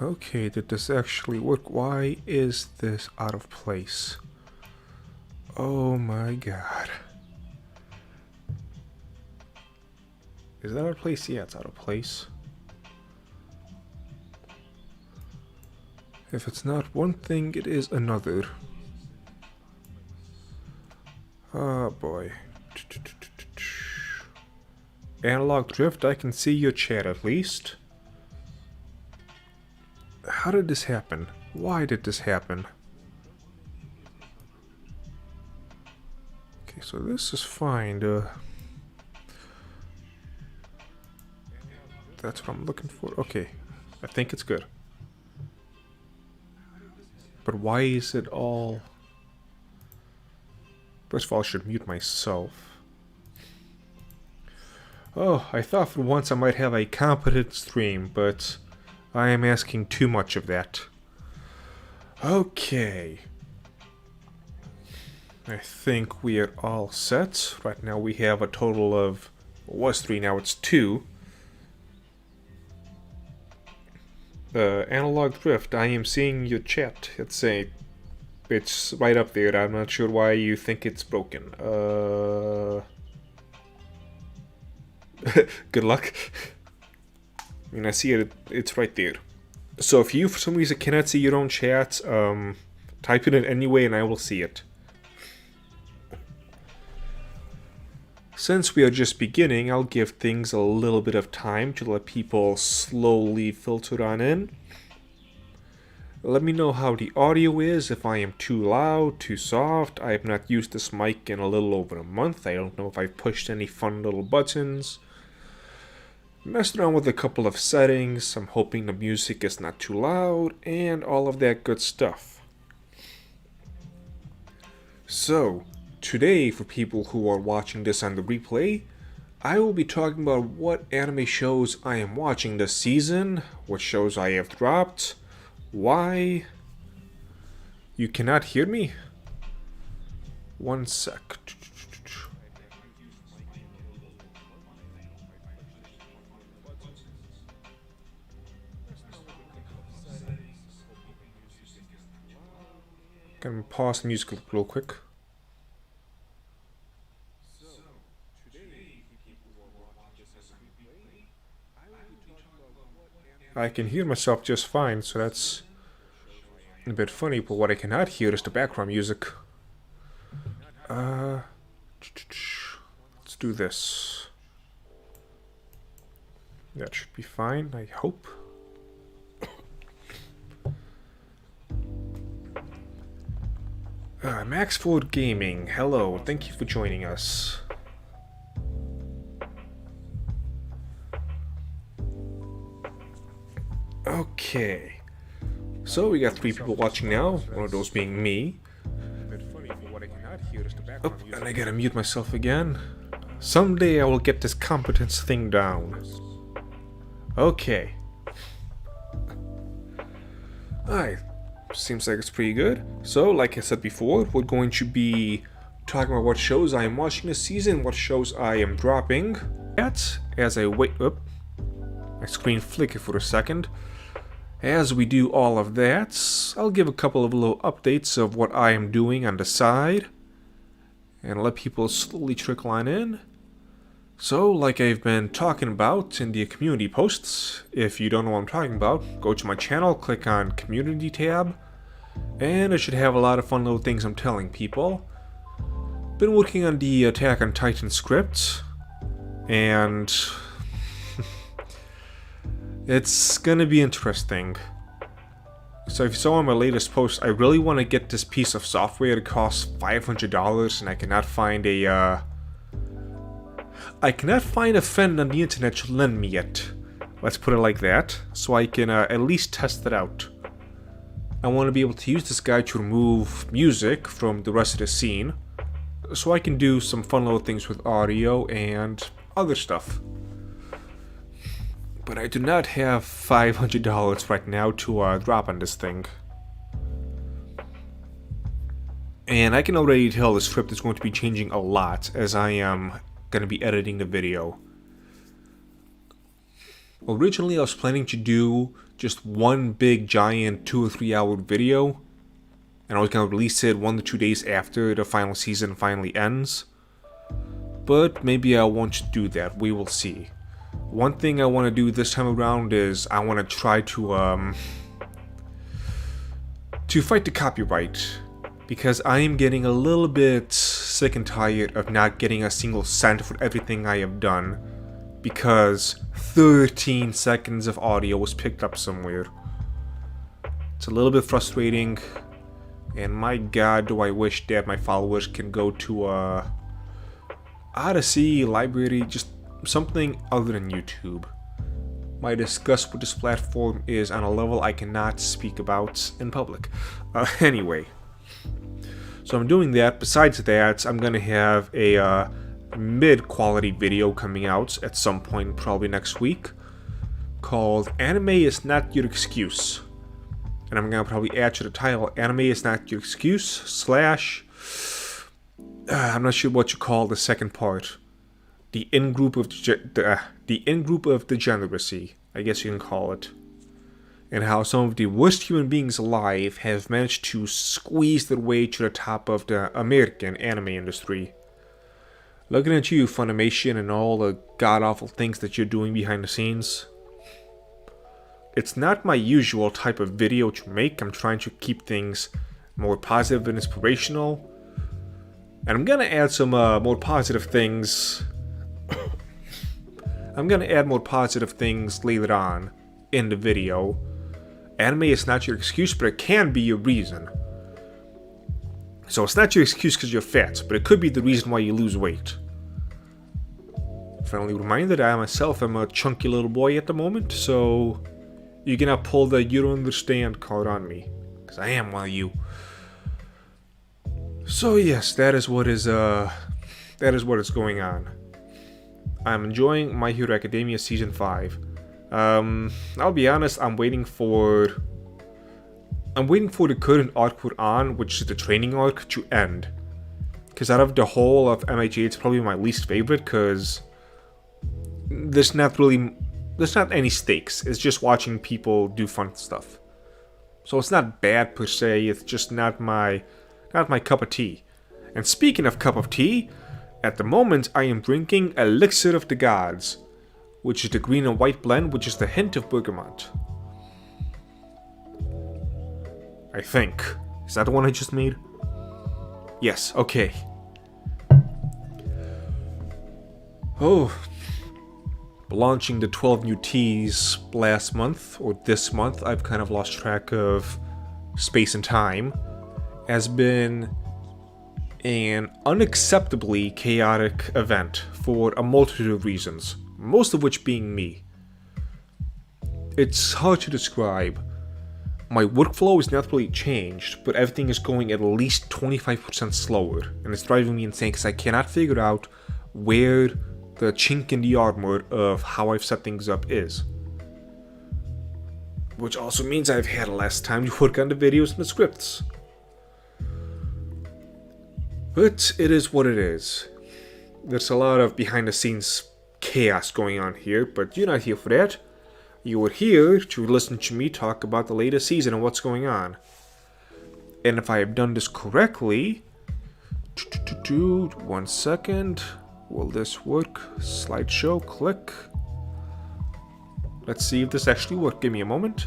Okay, did this actually work? Why is this out of place? Oh my god. Is that out of place? Yeah, it's out of place. If it's not one thing, it is another. Oh boy. Analog drift, I can see your chat at least. How did this happen? Why did this happen? Okay, so this is fine. That's what I'm looking for. Okay, I think it's good. But why is it all... First of all, I should mute myself. Oh, I thought for once I might have a competent stream, but I am asking too much of that. Okay. I think we are all set. Right now we have a total of... It was 3, now it's 2. Analog drift, I am seeing your chat. It's right up there. I'm not sure why you think it's broken. Good luck. I mean, I see it. It's right there. So if you, for some reason, cannot see your own chat, type it in anyway and I will see it. Since we are just beginning, I'll give things a little bit of time to let people slowly filter on in. Let me know how the audio is, if I am too loud, too soft. I have not used this mic in a little over a month. I don't know if I've pushed any fun little buttons. Messed around with a couple of settings. I'm hoping the music is not too loud, and all of that good stuff. So, today, for people who are watching this on the replay, I will be talking about what anime shows I am watching this season, what shows I have dropped, why... You cannot hear me? One sec. Can pause the music real quick. I can hear myself just fine, so that's a bit funny, but what I cannot hear is the background music. Let's do this. That should be fine, I hope. Maxford Gaming, hello, thank you for joining us. Okay, so we got 3 people watching now, one of those being me. Oh, and I gotta mute myself again. Someday I will get this competence thing down. Okay. Alright, seems like it's pretty good. So, like I said before, we're going to be talking about what shows I am watching this season, what shows I am dropping. As I wait up, my screen flickered for a second. As we do all of that, I'll give a couple of little updates of what I am doing on the side, and let people slowly trickle on in. So, like I've been talking about in the community posts, if you don't know what I'm talking about, go to my channel, click on Community tab, and I should have a lot of fun little things I'm telling people. Been working on the Attack on Titan script, and it's gonna be interesting. So if you saw in my latest post, I really want to get this piece of software. It costs $500 and I cannot find a friend on the internet to lend me it. Let's put it like that, so I can at least test it out. I want to be able to use this guy to remove music from the rest of the scene, so I can do some fun little things with audio and other stuff. But I do not have $500 right now to drop on this thing. And I can already tell the script is going to be changing a lot as I am going to be editing the video. Originally, I was planning to do just one big giant 2 or 3 hour video, and I was going to release it 1 to 2 days after the final season finally ends. But maybe I won't do that, we will see. One thing I want to do this time around is I want to try to fight the copyright, because I am getting a little bit sick and tired of not getting a single cent for everything I have done, because 13 seconds of audio was picked up somewhere. It's a little bit frustrating, and my god, do I wish that my followers can go to Odyssey, library, just something other than YouTube. My disgust with this platform is on a level I cannot speak about in public. Anyway, so I'm doing that. Besides that, I'm gonna have a mid-quality video coming out at some point, probably next week, called Anime is Not Your Excuse. And I'm gonna probably add to the title, Anime is Not Your Excuse, / I'm not sure what you call the second part. The in-group of degeneracy, I guess you can call it. And how some of the worst human beings alive have managed to squeeze their way to the top of the American anime industry. Looking at you, Funimation, and all the god-awful things that you're doing behind the scenes. It's not my usual type of video to make. I'm trying to keep things more positive and inspirational. And I'm gonna add some more positive things. I'm gonna add more positive things later on in the video. Anime is not your excuse, but it can be your reason. So it's not your excuse because you're fat, but it could be the reason why you lose weight. Friendly reminder that I myself am a chunky little boy at the moment, so you cannot pull the "you don't understand" card on me, because I am one of you. So yes, that is what is going on. I'm enjoying My Hero Academia Season 5. I'll be honest, I'm waiting for the current arc we're on, which is the training arc, to end. Because out of the whole of MHA, it's probably my least favorite, because there's not any stakes. It's just watching people do fun stuff. So it's not bad per se, it's just not my cup of tea. And speaking of cup of tea, at the moment I am drinking Elixir of the Gods, which is the green and white blend, which is the hint of bergamot. I think. Is that the one I just made? Yes, okay. Oh. Launching the 12 new teas last month, or this month, I've kind of lost track of space and time, has been an unacceptably chaotic event for a multitude of reasons, most of which being me. It's hard to describe. My workflow is not really changed, but everything is going at least 25% slower, and it's driving me insane because I cannot figure out where the chink in the armor of how I've set things up is. Which also means I've had less time to work on the videos and the scripts. But it is what it is. There's a lot of behind the scenes chaos going on here, but you're not here for that. You are here to listen to me talk about the latest season and what's going on. And if I have done this correctly... 1 second. Will this work? Slideshow, click. Let's see if this actually works. Give me a moment.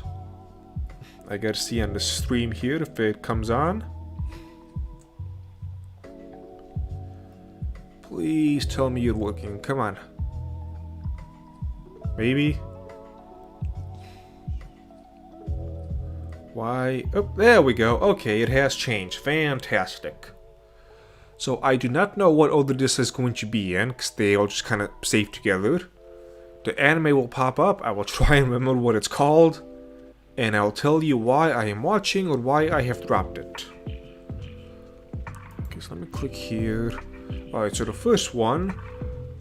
I gotta see on the stream here if it comes on. Please tell me you're working. Come on. Maybe. Why? Oh, there we go. Okay, it has changed. Fantastic. So I do not know what order this is going to be in, because they all just kind of save together. The anime will pop up. I will try and remember what it's called. And I'll tell you why I am watching or why I have dropped it. Okay, so let me click here. Alright, so the first one.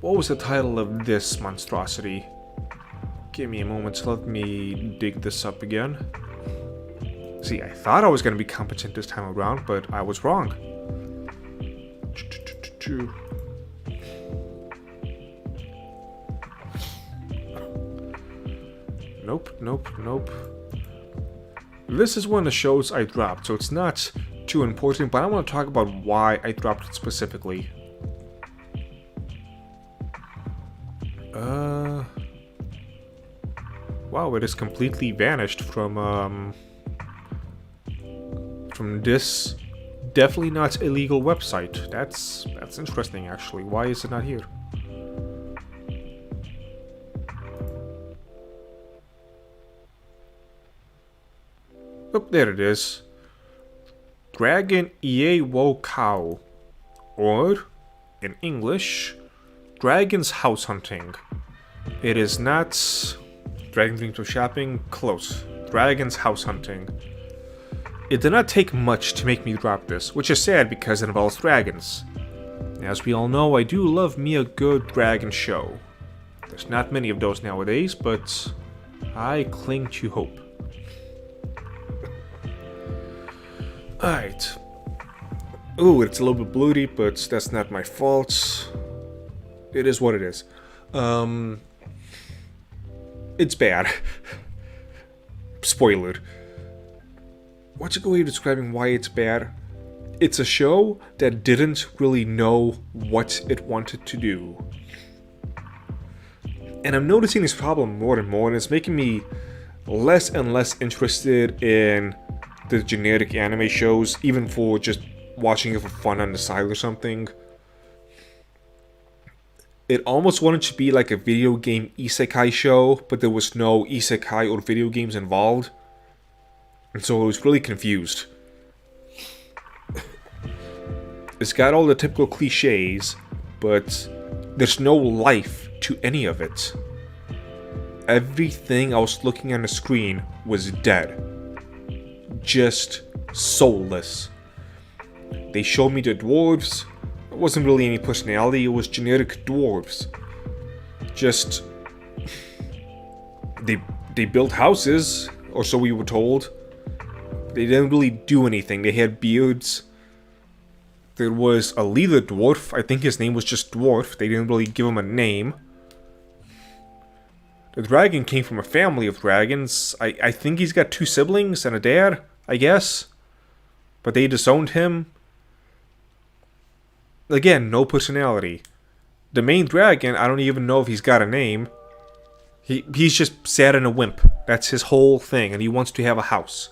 What was the title of this monstrosity? Give me a moment to let me dig this up again. See, I thought I was going to be competent this time around, but I was wrong. Nope, nope, nope. This is one of the shows I dropped, so it's not too important, but I want to talk about why I dropped it specifically. Wow, it has completely vanished from this definitely not illegal website. That's interesting, actually. Why is it not here? Oh, there it is. Dragon Ie Wo Cow. Or, in English, Dragon's House Hunting. It is not Dragon Dreams of Shopping, close. Dragon's House Hunting. It did not take much to make me drop this, which is sad because it involves dragons. As we all know, I do love me a good dragon show. There's not many of those nowadays, but I cling to hope. Alright. Ooh, it's a little bit bloody, but that's not my fault. It is what it is. It's bad. Spoiler. What's a good way of describing why it's bad? It's a show that didn't really know what it wanted to do. And I'm noticing this problem more and more, and it's making me less and less interested in the generic anime shows, even for just watching it for fun on the side or something. It almost wanted to be like a video game isekai show, but there was no isekai or video games involved. And so I was really confused. It's got all the typical cliches, but there's no life to any of it. Everything I was looking on the screen was dead. Just soulless. They showed me the dwarves. It wasn't really any personality, it was generic dwarves. Just... They built houses, or so we were told. They didn't really do anything. They had beards. There was a leader dwarf. I think his name was just Dwarf. They didn't really give him a name. The dragon came from a family of dragons. I think he's got 2 siblings and a dad, I guess. But they disowned him. Again, no personality. The main dragon, I don't even know if he's got a name. He's just sad and a wimp. That's his whole thing, and he wants to have a house.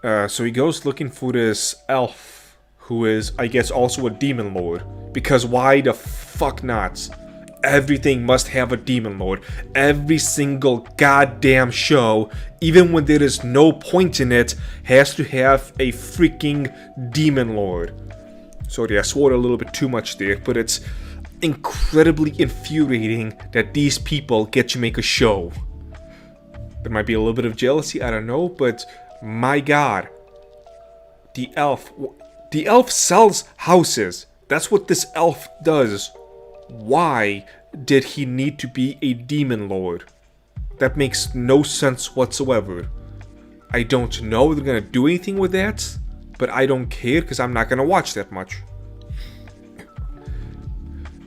So he goes looking for this elf, who is, I guess, also a demon lord. Because why the fuck not? Everything must have a demon lord. Every single goddamn show, even when there is no point in it, has to have a freaking demon lord. Sorry, I swore a little bit too much there, but it's incredibly infuriating that these people get to make a show. There might be a little bit of jealousy, I don't know, but my god. The elf sells houses. That's what this elf does. Why did he need to be a demon lord? That makes no sense whatsoever. I don't know if they're gonna do anything with that, but I don't care because I'm not gonna watch that much.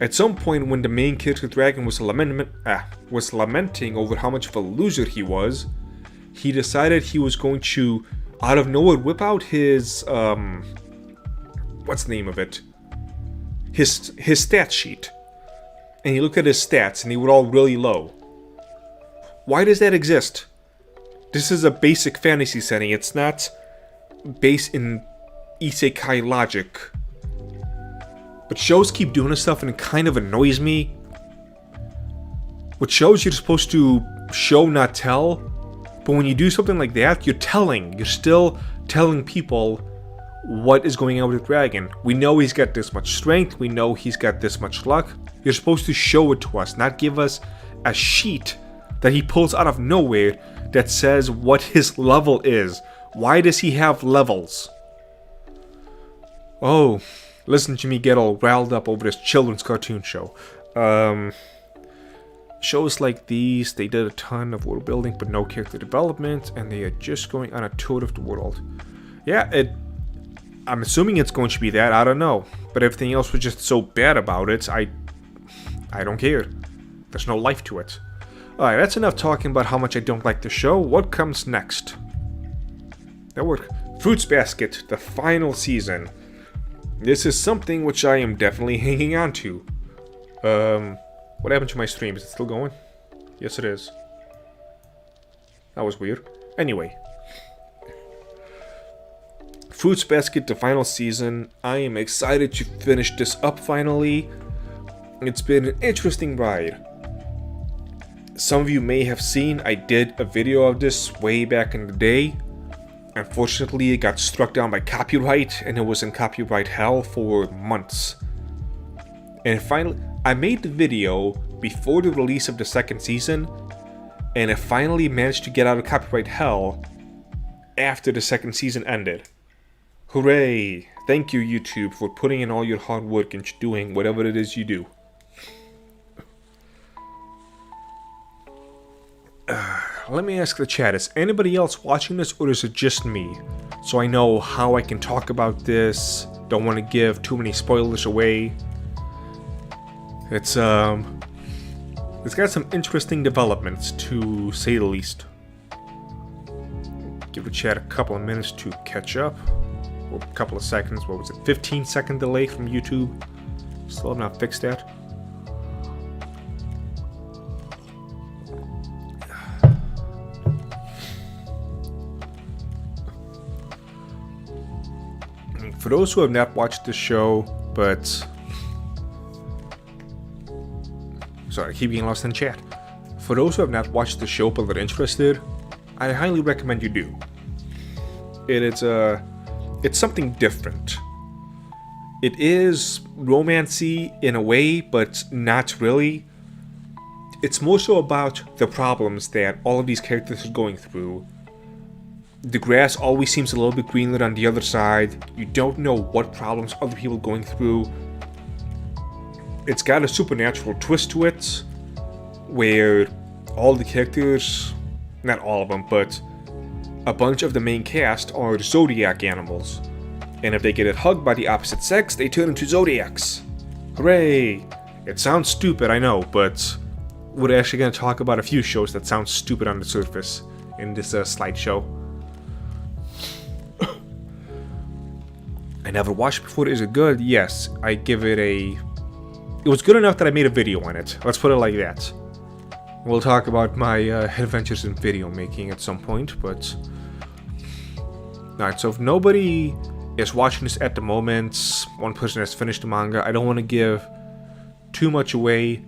At some point when the main character dragon was lamenting over how much of a loser he was, he decided he was going to, out of nowhere, whip out his, what's the name of it? His stat sheet. And he looked at his stats, and they were all really low. Why does that exist? This is a basic fantasy setting. It's not based in isekai logic. But shows keep doing this stuff, and it kind of annoys me. With shows, you're supposed to show, not tell. But when you do something like that, you're telling. You're still telling people what is going on with the dragon. We know he's got this much strength. We know he's got this much luck. You're supposed to show it to us, not give us a sheet that he pulls out of nowhere that says what his level is. Why does he have levels? Oh, listen to me get all riled up over this children's cartoon show. Shows like these, they did a ton of world building but no character development, and they are just going on a tour of the world. Yeah, I'm assuming it's going to be that, I don't know. But everything else was just so bad about it, I don't care. There's no life to it. Alright, that's enough talking about how much I don't like the show. What comes next? That word. Fruits Basket, the final season. This is something which I am definitely hanging on to. What happened to my stream? Is it still going? Yes, it is. That was weird. Anyway. Fruits Basket, the final season. I am excited to finish this up finally. It's been an interesting ride. Some of you may have seen I did a video of this way back in the day. Unfortunately, it got struck down by copyright, and it was in copyright hell for months. And finally, I made the video before the release of the second season, and it finally managed to get out of copyright hell after the second season ended. Hooray! Thank you, YouTube, for putting in all your hard work into doing whatever it is you do. Let me ask the chat, is anybody else watching this, or is it just me? So I know how I can talk about this, don't want to give too many spoilers away. It's got some interesting developments, to say the least. Give the chat a couple of minutes to catch up. Or a couple of seconds, what was it, 15-second delay from YouTube? Still have not fixed that. For those who have not watched the show, but... Sorry, I keep getting lost in chat. For those who have not watched the show but are interested, I highly recommend you do. It's something different. It is romancy in a way, but not really. It's more so about the problems that all of these characters are going through. The grass always seems a little bit greener on the other side. You don't know what problems other people are going through. It's got a supernatural twist to it, where all the characters, not all of them, but a bunch of the main cast are zodiac animals. And if they get hugged by the opposite sex, they turn into zodiacs. Hooray! It sounds stupid, I know, but we're actually going to talk about a few shows that sound stupid on the surface in this slideshow. I never watched before. Is it good? Yes. I give it a... It was good enough that I made a video on it. Let's put it like that. We'll talk about my adventures in video making at some point, but... Alright, so if nobody is watching this at the moment, one person has finished the manga, I don't want to give too much away.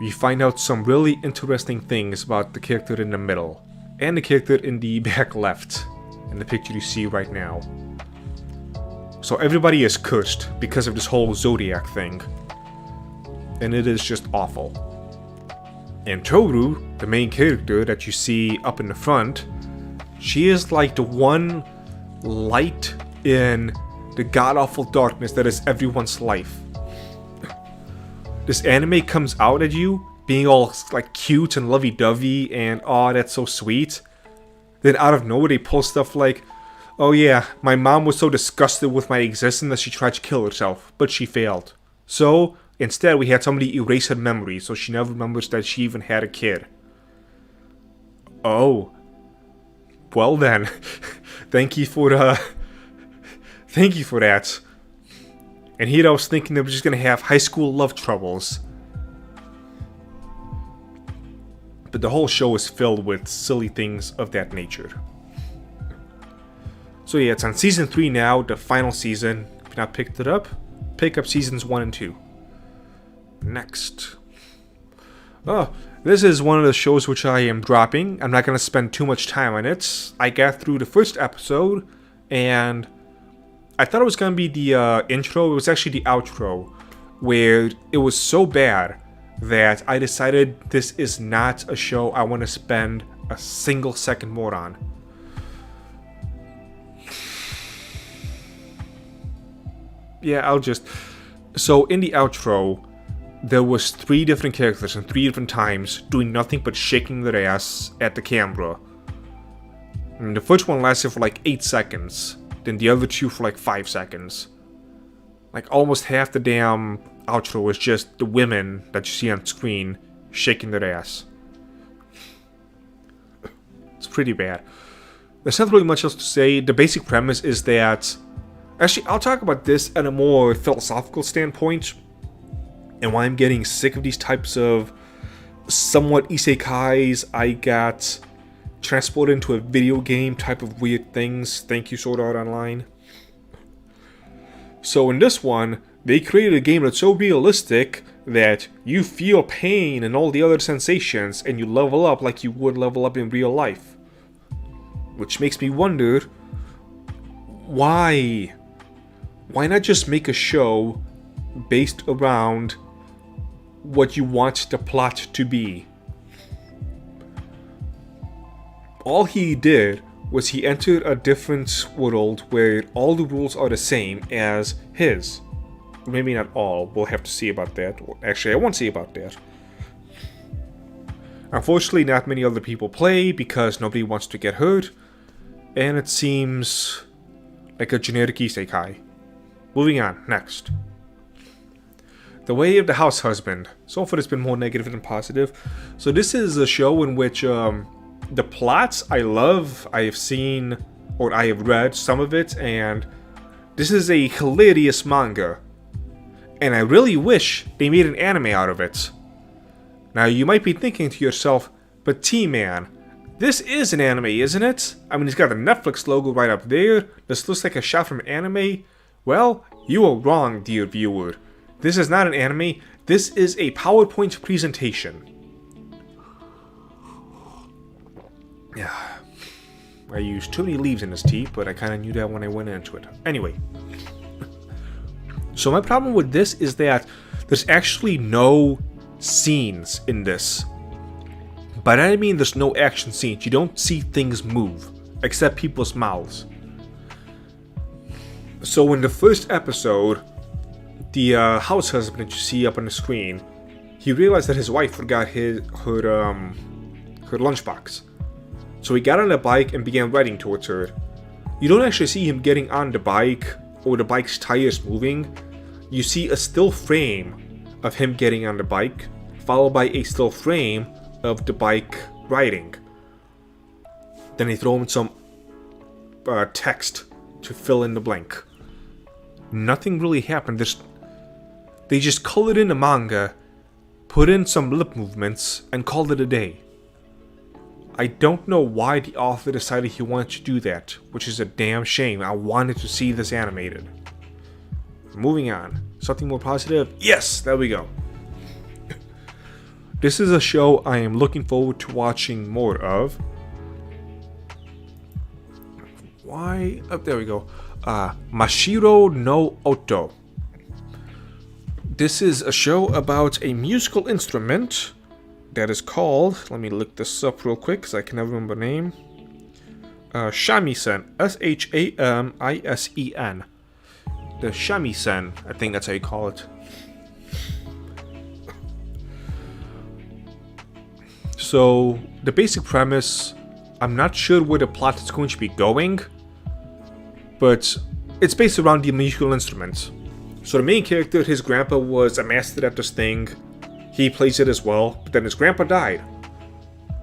You find out some really interesting things about the character in the middle, and the character in the back left, in the picture you see right now. So everybody is cursed because of this whole zodiac thing. And it is just awful. And Toru, the main character that you see up in the front, she is like the one light in the god-awful darkness that is everyone's life. This anime comes out at you, being all like cute and lovey-dovey and oh that's so sweet. Then out of nowhere they pull stuff like, oh yeah, my mom was so disgusted with my existence that she tried to kill herself, but she failed. So, instead we had somebody erase her memory so she never remembers that she even had a kid. Oh. Well then. Thank you for that. And here I was thinking they were just gonna have high school love troubles. But the whole show is filled with silly things of that nature. So yeah, it's on season 3 now, the final season. If you've not picked it up, pick up seasons 1 and 2. Next. Oh, this is one of the shows which I am dropping. I'm not going to spend too much time on it. I got through the first episode, and I thought it was going to be the intro. It was actually the outro, where it was so bad that I decided this is not a show I want to spend a single second more on. Yeah, So in the outro, there was 3 different characters in 3 different times doing nothing but shaking their ass at the camera. And the first one lasted for like 8 seconds, then the other 2 for like 5 seconds. Like almost half the damn outro was just the women that you see on screen shaking their ass. It's pretty bad. There's not really much else to say. The basic premise is that... Actually, I'll talk about this at a more philosophical standpoint, and why I'm getting sick of these types of somewhat isekais. I got transported into a video game type of weird things. Thank you, Sword Art Online. So in this one, they created a game that's so realistic that you feel pain and all the other sensations, and you level up like you would level up in real life. Which makes me wonder, why? Why not just make a show based around what you want the plot to be? All he did was he entered a different world where all the rules are the same as his. Maybe not all, we'll have to see about that. Actually, I won't see about that. Unfortunately, not many other people play because nobody wants to get hurt, and it seems like a generic isekai. Moving on, next. The Way of the House Husband. So far it's been more negative than positive. So this is a show in which the plots I love. I have seen, or I have read some of it, and this is a hilarious manga. And I really wish they made an anime out of it. Now you might be thinking to yourself, but T-Man, this is an anime, isn't it? I mean, it's got the Netflix logo right up there. This looks like a shot from an anime. Well, you are wrong, dear viewer. This is not an anime. This is a PowerPoint presentation. Yeah, I used too many leaves in this tea, but I kind of knew that when I went into it. Anyway. So my problem with this is that there's actually no scenes in this. By that I mean there's no action scenes. You don't see things move, except people's mouths. So in the first episode, the house husband that you see up on the screen, he realized that his wife forgot her lunchbox. So he got on a bike and began riding towards her. You don't actually see him getting on the bike or the bike's tires moving. You see a still frame of him getting on the bike, followed by a still frame of the bike riding. Then they throw in some text to fill in the blank. Nothing really happened. They just colored in the manga, put in some lip movements, and called it a day. I don't know why the author decided he wanted to do that, which is a damn shame. I wanted to see this animated. Moving on. Something more positive? Yes, there we go. This is a show I am looking forward to watching more of. Why? Oh, there we go. Mashiro no Oto. This is a show about a musical instrument that is called, let me look this up real quick because I can never remember the name. Shamisen. Shamisen. The shamisen, I think that's how you call it. So, the basic premise, I'm not sure where the plot is going to be going, but it's based around the musical instruments. So the main character, his grandpa was a master at this thing. He plays it as well, but then his grandpa died.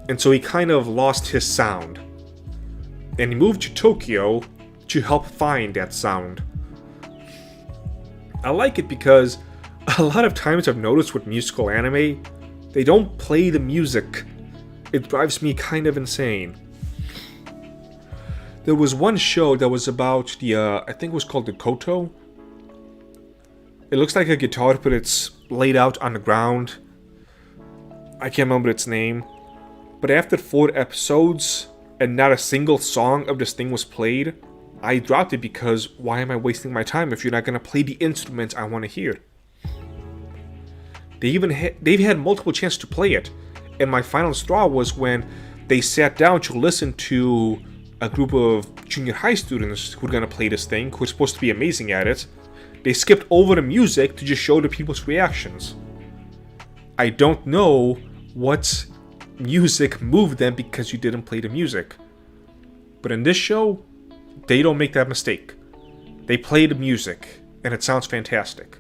And so he kind of lost his sound. And he moved to Tokyo to help find that sound. I like it because a lot of times I've noticed with musical anime, they don't play the music. It drives me kind of insane. There was one show that was about the, I think it was called the koto. It looks like a guitar, but it's laid out on the ground. I can't remember its name. But after 4 episodes, and not a single song of this thing was played, I dropped it because why am I wasting my time if you're not going to play the instrument I want to hear? They've had multiple chances to play it, and my final straw was when they sat down to listen to a group of junior high students who were going to play this thing, who were supposed to be amazing at it. They skipped over the music to just show the people's reactions. I don't know what music moved them because you didn't play the music. But in this show, they don't make that mistake. They play the music, and it sounds fantastic.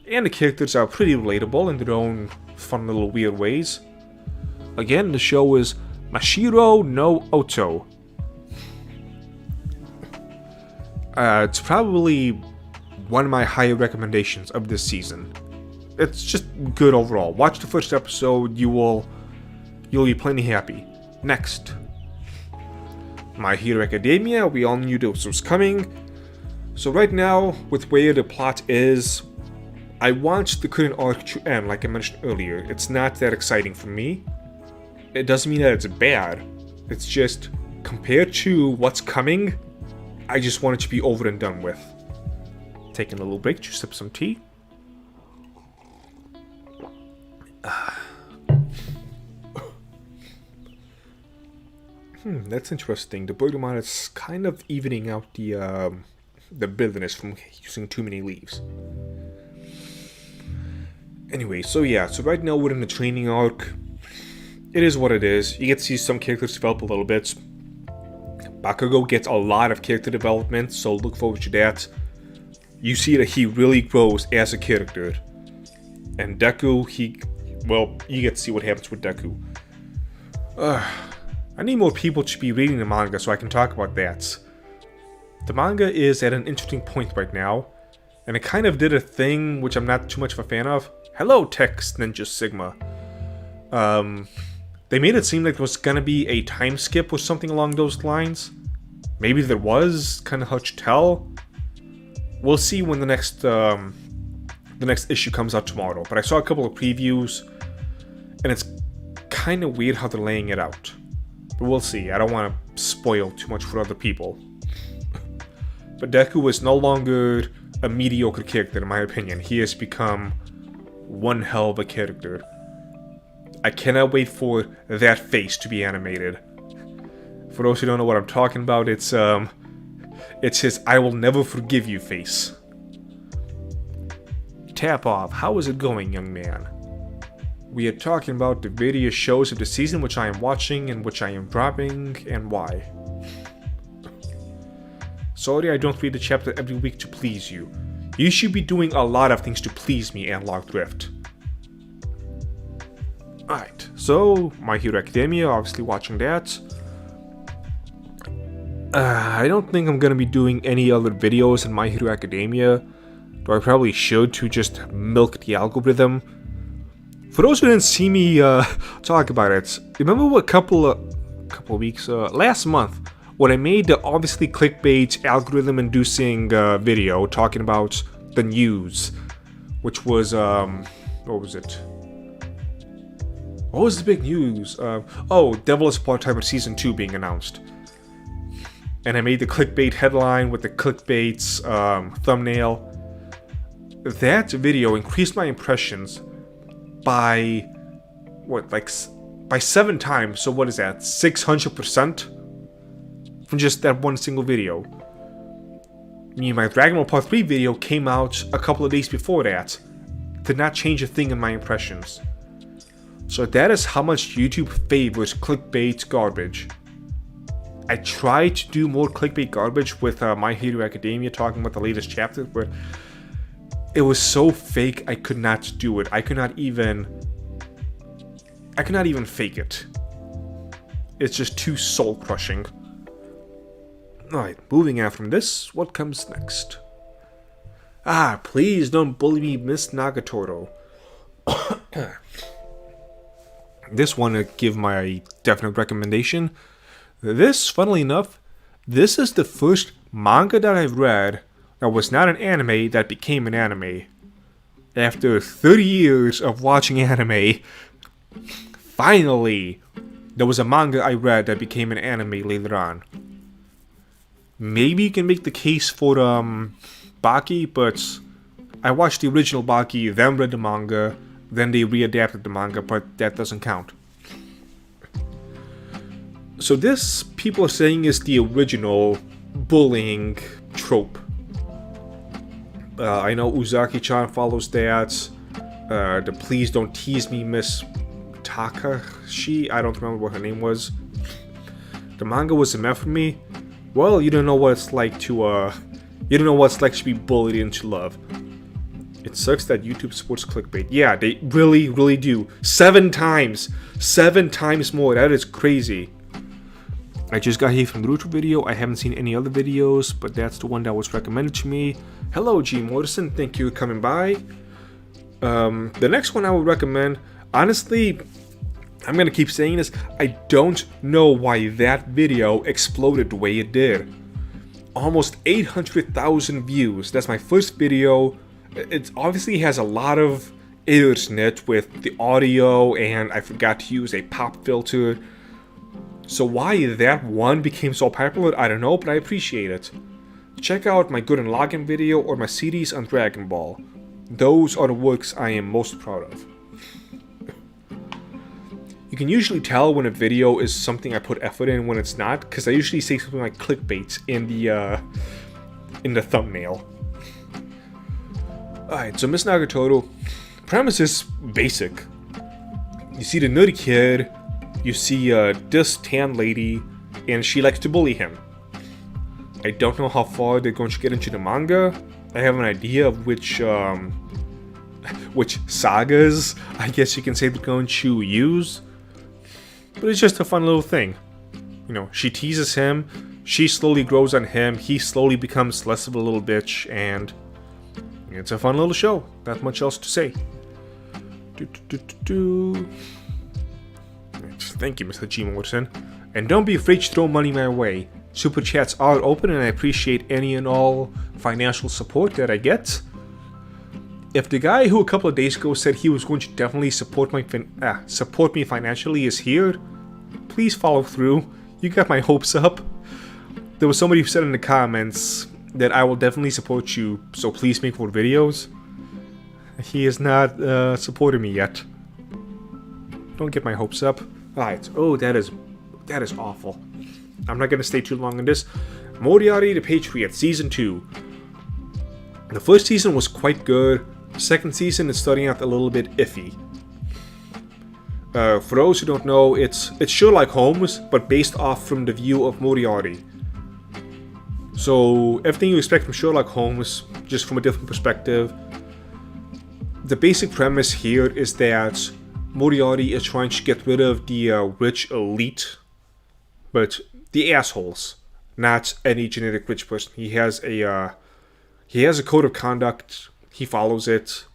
And the characters are pretty relatable in their own fun little weird ways. Again, the show is Mashiro no Oto. It's probably one of my higher recommendations of this season. It's just good overall. Watch the first episode, you'll be plenty happy. Next, My Hero Academia. We all knew this was coming. So right now, with where the plot is, I want the current arc to end, like I mentioned earlier. It's not that exciting for me. It doesn't mean that it's bad. It's just, compared to what's coming, I just want it to be over and done with. Taking a little break to sip some tea. That's interesting. The bergamot is kind of evening out the bitterness from using too many leaves. Anyway, so yeah, so right now we're in the training arc. It is what it is. You get to see some characters develop a little bit. Bakugo gets a lot of character development, so look forward to that. You see that he really grows as a character. And Deku, you get to see what happens with Deku. I need more people to be reading the manga so I can talk about that. The manga is at an interesting point right now, and it kind of did a thing which I'm not too much of a fan of. Hello, Text Ninja Sigma. They made it seem like there was gonna be a time skip or something along those lines. Maybe there was, kind of hard to tell. We'll see when the next issue comes out tomorrow. But I saw a couple of previews, and it's kind of weird how they're laying it out. But we'll see. I don't want to spoil too much for other people. But Deku is no longer a mediocre character, in my opinion. He has become one hell of a character. I cannot wait for that face to be animated. For those who don't know what I'm talking about, it's his "I will never forgive you" face. Tap off. How is it going, young man? We are talking about the various shows of the season which I am watching and which I am dropping, and why. Sorry I don't read the chapter every week to please you. You should be doing a lot of things to please me, Analog Drift. Alright, so My Hero Academia, obviously watching that. I don't think I'm gonna be doing any other videos in My Hero Academia, though I probably should to just milk the algorithm. For those who didn't see me talk about it, remember a couple of weeks, last month, when I made the obviously clickbait algorithm-inducing video talking about the news, which was, what was it? What was the big news? Devil is Part-Timer Season 2 being announced. And I made the clickbait headline with the clickbait's thumbnail. That video increased my impressions by, by 7 times. So what is that, 600%? From just that one single video. My Dragon Ball Part 3 video came out a couple of days before that. Did not change a thing in my impressions. So that is how much YouTube favors clickbait garbage. I tried to do more clickbait garbage with My Hero Academia talking about the latest chapter, but it was so fake I could not do it. I could not even fake it. It's just too soul crushing. Alright, moving on from this, what comes next? Please don't bully me, Miss Nagatoro. This one to give my definite recommendation. This, funnily enough, this is the first manga that I've read that was not an anime that became an anime. After 30 years of watching anime, finally, there was a manga I read that became an anime later on. Maybe you can make the case for Baki, but I watched the original Baki, then read the manga, then they readapted the manga, but that doesn't count. So this, people are saying, is the original bullying trope. I know Uzaki-chan follows that. The Please Don't Tease Me Miss Takashi, I don't remember what her name was. The manga was a mess for me. Well, you don't know what it's like to, you don't know what it's like to be bullied into love. It sucks that YouTube supports clickbait. Yeah, they really, really do. 7 times. 7 times more. That is crazy. I just got here from the Root video. I haven't seen any other videos, but that's the one that was recommended to me. Hello, G. Morrison. Thank you for coming by. The next one I would recommend, honestly, I'm going to keep saying this. I don't know why that video exploded the way it did. Almost 800,000 views. That's my first video. It obviously has a lot of errors in it with the audio, and I forgot to use a pop filter. So why that one became so popular, I don't know, but I appreciate it. Check out my Good and Login video or my series on Dragon Ball. Those are the works I am most proud of. You can usually tell when a video is something I put effort in when it's not, because I usually say something like clickbait in the thumbnail. Alright, so Miss Nagatoro, premise is basic. You see the nerdy kid, you see this tan lady, and she likes to bully him. I don't know how far they're going to get into the manga. I have an idea of which sagas, I guess you can say, they're going to use. But it's just a fun little thing. You know, she teases him, she slowly grows on him, he slowly becomes less of a little bitch, and it's a fun little show. Not much else to say. Thank you, Mr. G. Morrison. And don't be afraid to throw money my way. Super chats are open, and I appreciate any and all financial support that I get. If the guy who a couple of days ago said he was going to definitely support me financially is here, please follow through. You got my hopes up. There was somebody who said in the comments that I will definitely support you, so please make more videos. He has not supported me yet. Don't get my hopes up. Alright, oh, that is awful. I'm not gonna stay too long on this. Moriarty the Patriot, Season 2. The first season was quite good. Second season is starting out a little bit iffy. For those who don't know, it's Sherlock Holmes, but based off from the view of Moriarty. So everything you expect from Sherlock Holmes, just from a different perspective. The basic premise here is that Moriarty is trying to get rid of the rich elite, but the assholes, not any genetic rich person. He has a code of conduct. He follows it,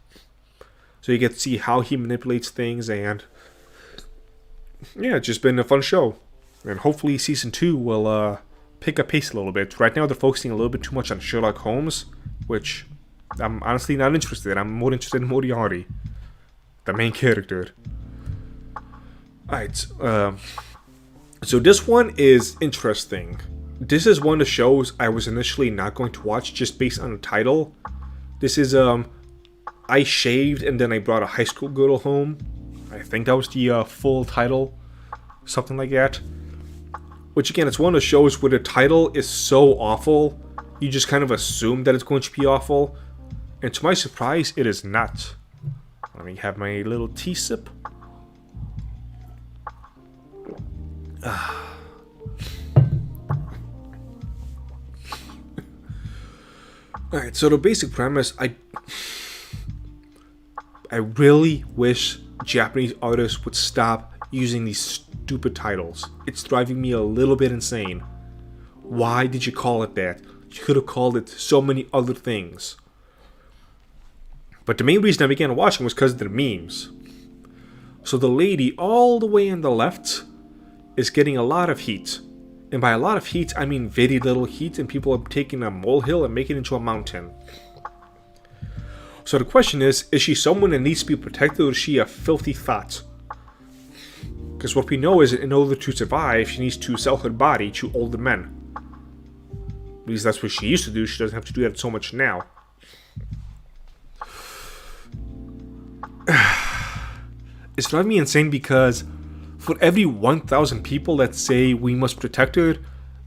so you get to see how he manipulates things, and yeah, it's just been a fun show. And hopefully season 2 will pick up pace a little bit. Right now they're focusing a little bit too much on Sherlock Holmes, which I'm honestly not interested in. I'm more interested in Moriarty, the main character. Alright, so this one is interesting. This is one of the shows I was initially not going to watch just based on the title. This is, I shaved and then I brought a high school girl home. I think that was the full title. Something like that. Which again, it's one of the shows where the title is so awful, you just kind of assume that it's going to be awful. And to my surprise, it is not. Let me have my little tea sip. Alright, so the basic premise, I really wish Japanese artists would stop using these stupid titles. It's driving me a little bit insane. Why did you call it that? You could have called it so many other things. But the main reason I began watching was because of the memes. So the lady all the way on the left is getting a lot of heat. And by a lot of heat, I mean very little heat, and people are taking a molehill and making it into a mountain. So the question is she someone that needs to be protected, or is she a filthy thought? Because what we know is that in order to survive, she needs to sell her body to older men. At least that's what she used to do. She doesn't have to do that so much now. It's driving me insane because for every 1,000 people that say we must protect her,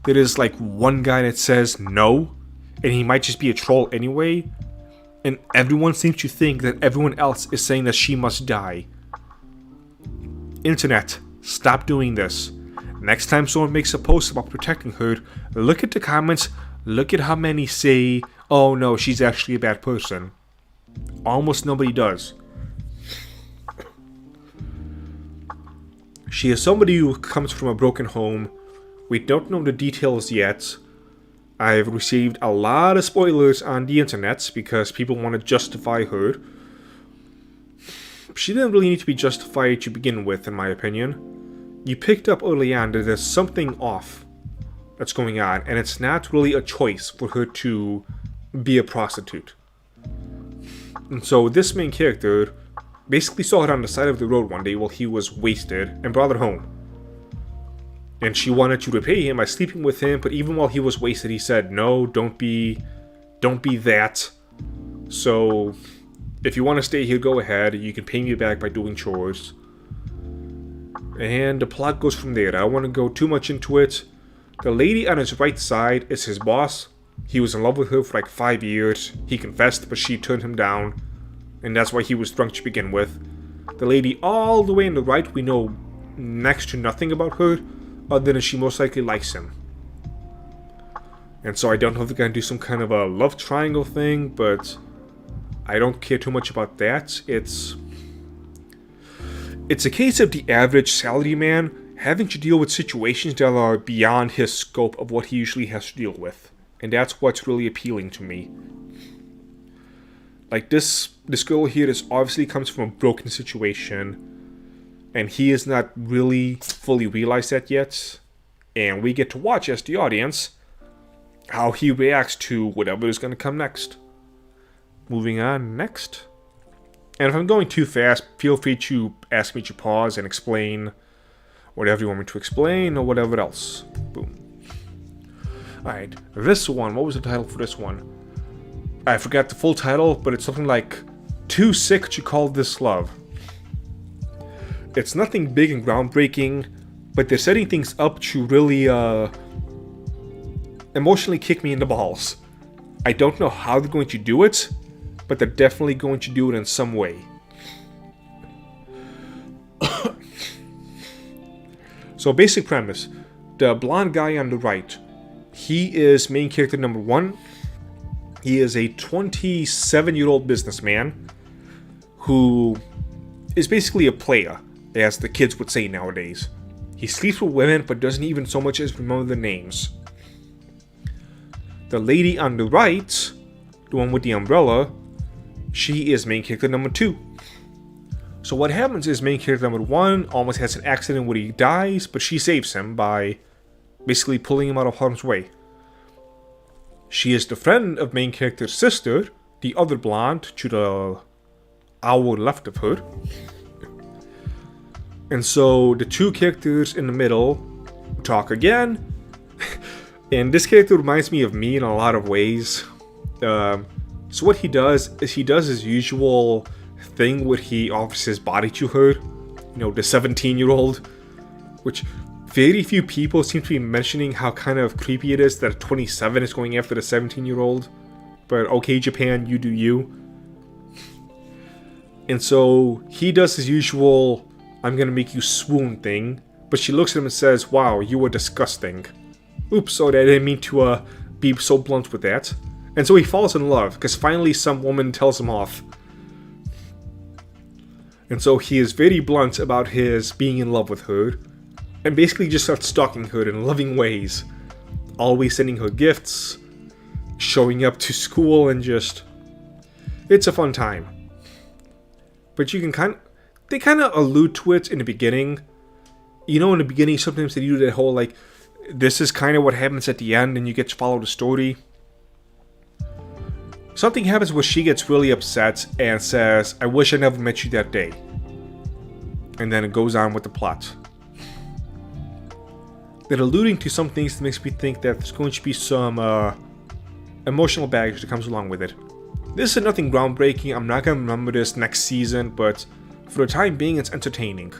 there is like one guy that says no, and he might just be a troll anyway, and everyone seems to think that everyone else is saying that she must die. Internet, stop doing this. Next time someone makes a post about protecting her, look at the comments, look at how many say, oh no, she's actually a bad person. Almost nobody does. She is somebody who comes from a broken home. We don't know the details yet. I've received a lot of spoilers on the internet because people want to justify her. She didn't really need to be justified to begin with, in my opinion. You picked up early on that there's something off that's going on, and it's not really a choice for her to be a prostitute. And so this main character basically saw her on the side of the road one day while he was wasted and brought her home. And she wanted to repay him by sleeping with him, but even while he was wasted, he said, "No, don't be that. So, if you want to stay here, go ahead. You can pay me back by doing chores." And the plot goes from there. I don't want to go too much into it. The lady on his right side is his boss. He was in love with her for like 5 years. He confessed, but she turned him down. And that's why he was drunk to begin with. The lady all the way on the right, we know next to nothing about her, other than she most likely likes him. And so I don't know if they're going to do some kind of a love triangle thing, but I don't care too much about that. It's a case of the average salaryman having to deal with situations that are beyond his scope of what he usually has to deal with. And that's what's really appealing to me. Like this girl here obviously comes from a broken situation, and he is not really fully realized that yet. And we get to watch as the audience how he reacts to whatever is going to come next. Moving on next. And if I'm going too fast, feel free to ask me to pause and explain whatever you want me to explain or whatever else. Boom. Alright, this one, what was the title for this one? I forgot the full title, but it's something like Too Sick to Call This Love. It's nothing big and groundbreaking, but they're setting things up to really emotionally kick me in the balls. I don't know how they're going to do it, but they're definitely going to do it in some way. So basic premise, the blonde guy on the right, he is main character number 1. He is a 27-year-old businessman who is basically a player, as the kids would say nowadays. He sleeps with women, but doesn't even so much as remember their names. The lady on the right, the one with the umbrella, she is main character number 2. So what happens is main character number 1 almost has an accident where he dies, but she saves him by basically pulling him out of harm's way. She is the friend of main character's sister, the other blonde, to the hour left of her. And so the two characters in the middle talk again. And this character reminds me of me in a lot of ways. So what he does is he does his usual thing where he offers his body to her. You know, the 17-year-old. Which very few people seem to be mentioning how kind of creepy it is that a 27 is going after the 17-year-old. But okay, Japan, you do you. And so he does his usual, I'm gonna make you swoon thing. But she looks at him and says, wow, you are disgusting. Oops, sorry, I didn't mean to be so blunt with that. And so he falls in love, because finally some woman tells him off. And so he is very blunt about his being in love with her. And basically just starts stalking her in loving ways. Always sending her gifts. Showing up to school and just... It's a fun time. But you can they kind of allude to it in the beginning. You know, in the beginning sometimes they do that whole like... This is kind of what happens at the end and you get to follow the story. Something happens where she gets really upset and says, I wish I never met you that day. And then it goes on with the plot. They're alluding to some things that makes me think that there's going to be some emotional baggage that comes along with it. This is nothing groundbreaking, I'm not going to remember this next season, but for the time being it's entertaining.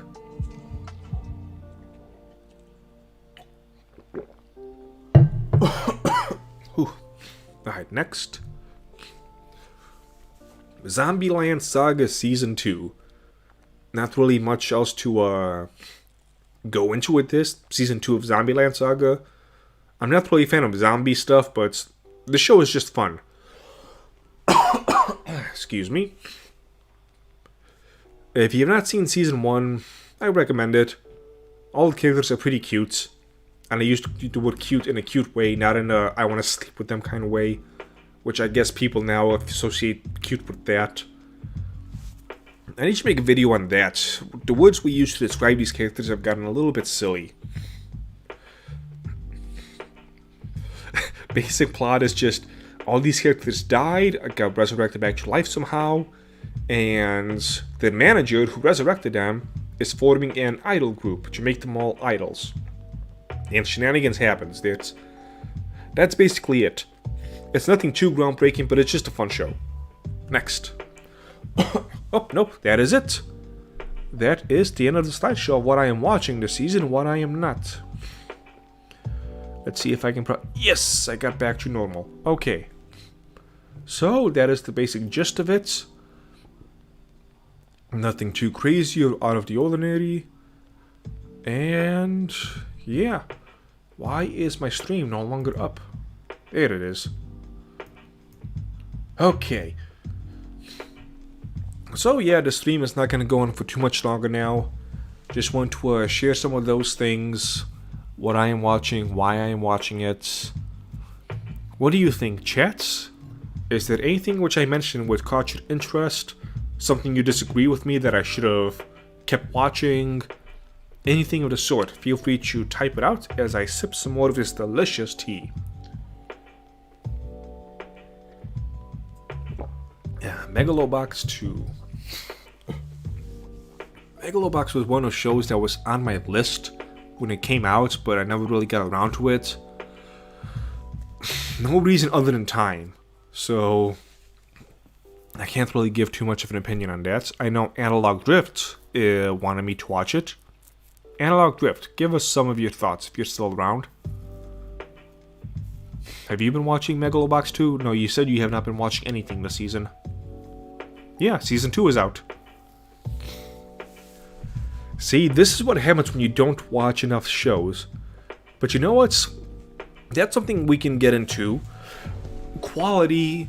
Alright, next. Zombieland Saga Season 2. Not really much else to go into with this. Season 2 of Zombieland Saga. I'm not really a fan of zombie stuff, but the show is just fun. excuse me. If you have not seen Season 1, I recommend it. All the characters are pretty cute. And I used the word cute in a cute way, not in a I want to sleep with them kind of way. Which I guess people now associate cute with that. I need to make a video on that. The words we use to describe these characters have gotten a little bit silly. Basic plot is just all these characters died, got resurrected back to life somehow, and the manager who resurrected them is forming an idol group to make them all idols. And shenanigans happens. That's basically it. It's nothing too groundbreaking, but it's just a fun show. Next. Oh, nope, that is it. That is the end of the slideshow of what I am watching this season, what I am not. Let's see if I can yes, I got back to normal. Okay. So, that is the basic gist of it. Nothing too crazy or out of the ordinary. And, yeah. Why is my stream no longer up? There it is. Okay. So, yeah, the stream is not going to go on for too much longer now. Just want to share some of those things. What I am watching, why I am watching it. What do you think, chats? Is there anything which I mentioned which caught your interest? Something you disagree with me that I should have kept watching? Anything of the sort, feel free to type it out as I sip some more of this delicious tea. Yeah, Megalobox 2. Megalobox was one of those shows that was on my list when it came out, but I never really got around to it. No reason other than time. So, I can't really give too much of an opinion on that. I know Analog Drift wanted me to watch it. Analog Drift, give us some of your thoughts if you're still around. Have you been watching Megalobox 2? No, you said you have not been watching anything this season. Yeah, Season 2 is out. See, this is what happens when you don't watch enough shows. But you know what? That's something we can get into. Quality.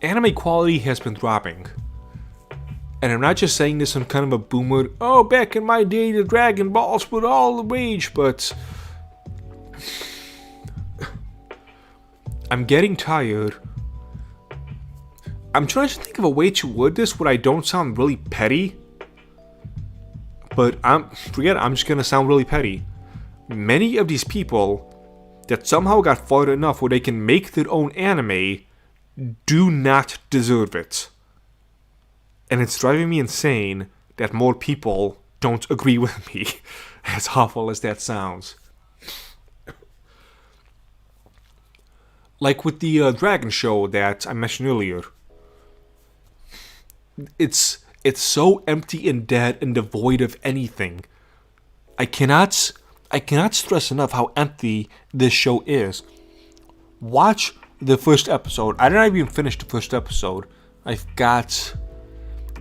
Anime quality has been dropping. And I'm not just saying this on kind of a boomer, oh, back in my day the Dragon Balls were all the rage, but I'm getting tired. I'm trying to think of a way to word this where I don't sound really petty. But I'm just gonna sound really petty. Many of these people that somehow got far enough where they can make their own anime do not deserve it. And it's driving me insane that more people don't agree with me, as awful as that sounds. Like with the Dragon show that I mentioned earlier. It's so empty and dead and devoid of anything. I cannot stress enough how empty this show is. Watch the first episode. I didn't even finish the first episode. I've got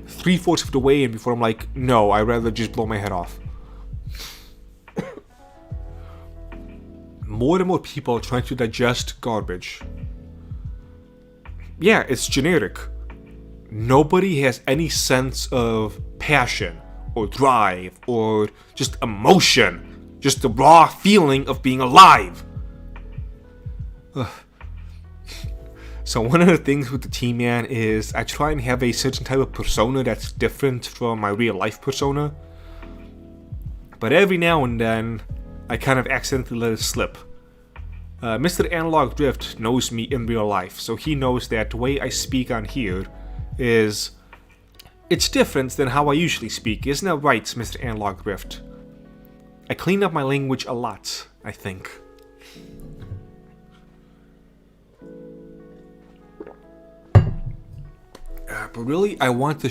3/4 of the way in before I'm like, no, I'd rather just blow my head off. More and more people are trying to digest garbage. Yeah, it's generic. Nobody has any sense of passion or drive or just emotion. Just the raw feeling of being alive. Ugh. So one of the things with the T-Man is I try and have a certain type of persona that's different from my real life persona. But every now and then, I kind of accidentally let it slip. Mr. Analog Drift knows me in real life, so he knows that the way I speak on here is... it's different than how I usually speak, isn't that right, Mr. Analog Drift? I clean up my language a lot, I think. But really, I want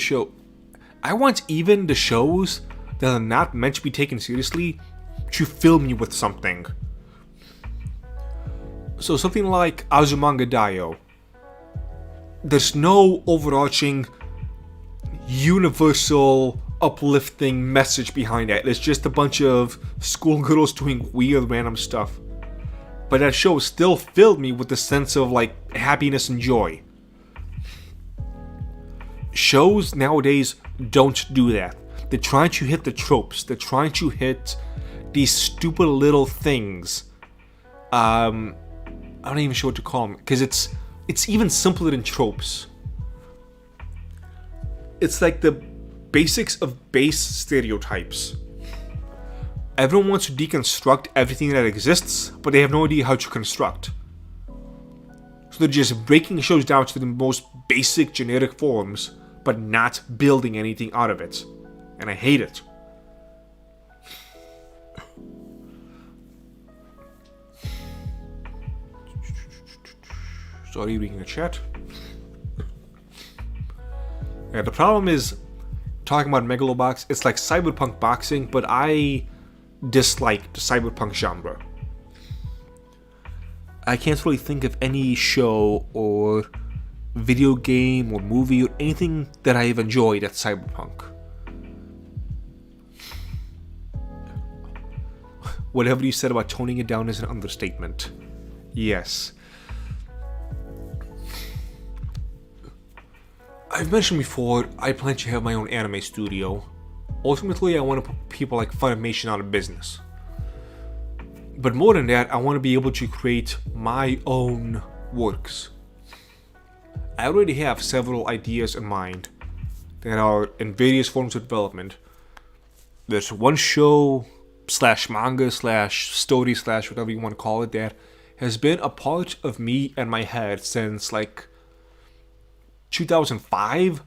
even the shows that are not meant to be taken seriously to fill me with something. So something like Azumanga Daioh. There's no overarching, universal, uplifting message behind that. It's just a bunch of schoolgirls doing weird, random stuff. But that show still filled me with a sense of, like, happiness and joy. shows nowadays don't do that. They're trying to hit the tropes. They're trying to hit these stupid little things. I'm not even sure what to call them, because it's even simpler than tropes. It's like the basics of base stereotypes. Everyone wants to deconstruct everything that exists, but they have no idea how to construct. So they're just breaking shows down to the most basic generic forms, but not building anything out of it. And I hate it. Sorry, reading the chat. Yeah, the problem is, talking about Megalobox, it's like cyberpunk boxing, but I dislike the cyberpunk genre. I can't really think of any show or video game or movie or anything that I have enjoyed at cyberpunk. Whatever you said about toning it down is an understatement. Yes. I've mentioned before, I plan to have my own anime studio. Ultimately, I want to put people like Funimation out of business. But more than that, I want to be able to create my own works. I already have several ideas in mind that are in various forms of development. There's one show / manga / story / whatever you want to call it that has been a part of me and my head since like 2005,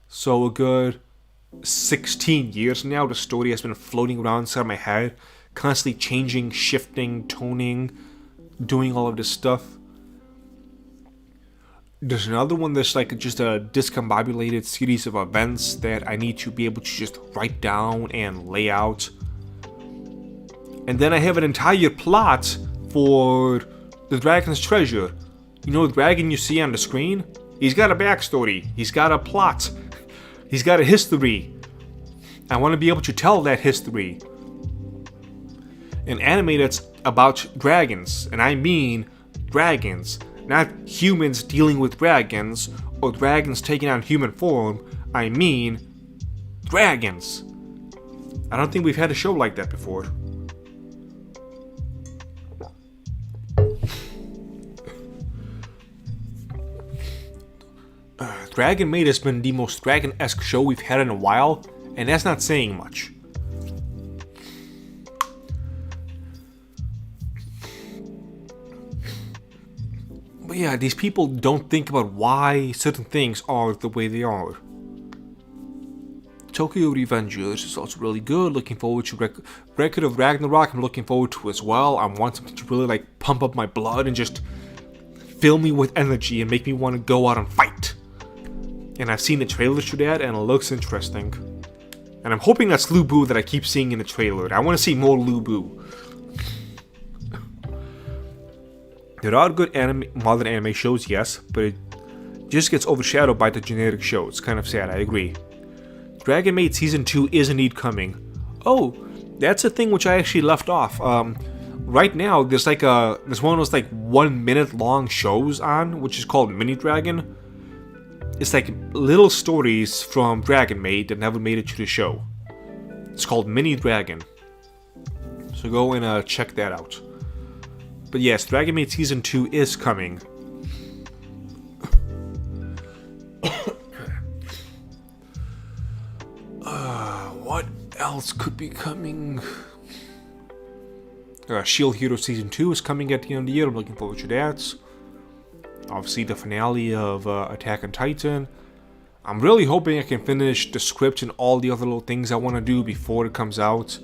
so a good 16 years now. The story has been floating around inside my head, constantly changing, shifting, toning, doing all of this stuff. There's another one that's like just a discombobulated series of events that I need to be able to just write down and lay out. And then I have an entire plot for the Dragon's Treasure. You know the dragon you see on the screen? He's got a backstory. He's got a plot. He's got a history. I want to be able to tell that history. An anime that's about dragons. And I mean dragons. Not humans dealing with dragons. Or dragons taking on human form. I mean dragons. I don't think we've had a show like that before. Dragon Maid has been the most dragon-esque show we've had in a while, and that's not saying much. But yeah, these people don't think about why certain things are the way they are. Tokyo Revengers is also really good. Looking forward to Record of Ragnarok. I'm looking forward to as well. I want something to really like pump up my blood and just fill me with energy and make me want to go out and fight. And I've seen the trailers to that, and it looks interesting. And I'm hoping that's Lu Bu that I keep seeing in the trailer. I want to see more Lu Bu. There are good modern anime shows, yes, but it just gets overshadowed by the generic show. It's kind of sad, I agree. Dragon Maid Season 2 is indeed coming. Oh, that's a thing which I actually left off. Right now, there's one of those like 1 minute long shows on, which is called Mini Dragon. It's like little stories from Dragon Maid that never made it to the show. It's called Mini Dragon. So go and check that out. But yes, Dragon Maid Season 2 is coming. What else could be coming? Shield Hero Season 2 is coming at the end of the year. I'm looking forward to that. Obviously, the finale of Attack on Titan. I'm really hoping I can finish the script and all the other little things I want to do before it comes out.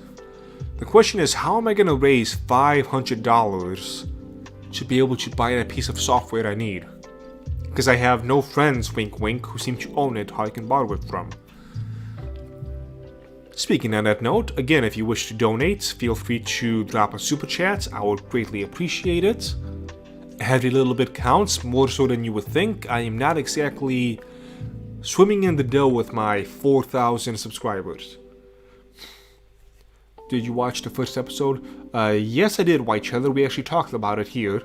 The question is, how am I going to raise $500 to be able to buy that piece of software I need? Because I have no friends, wink wink, who seem to own it, how I can borrow it from. Speaking on that note, again, if you wish to donate, feel free to drop a super chat. I would greatly appreciate it. Every little bit counts, more so than you would think. I am not exactly swimming in the dough with my 4,000 subscribers. Did you watch the first episode? Yes, I did, White Cheddar. We actually talked about it here.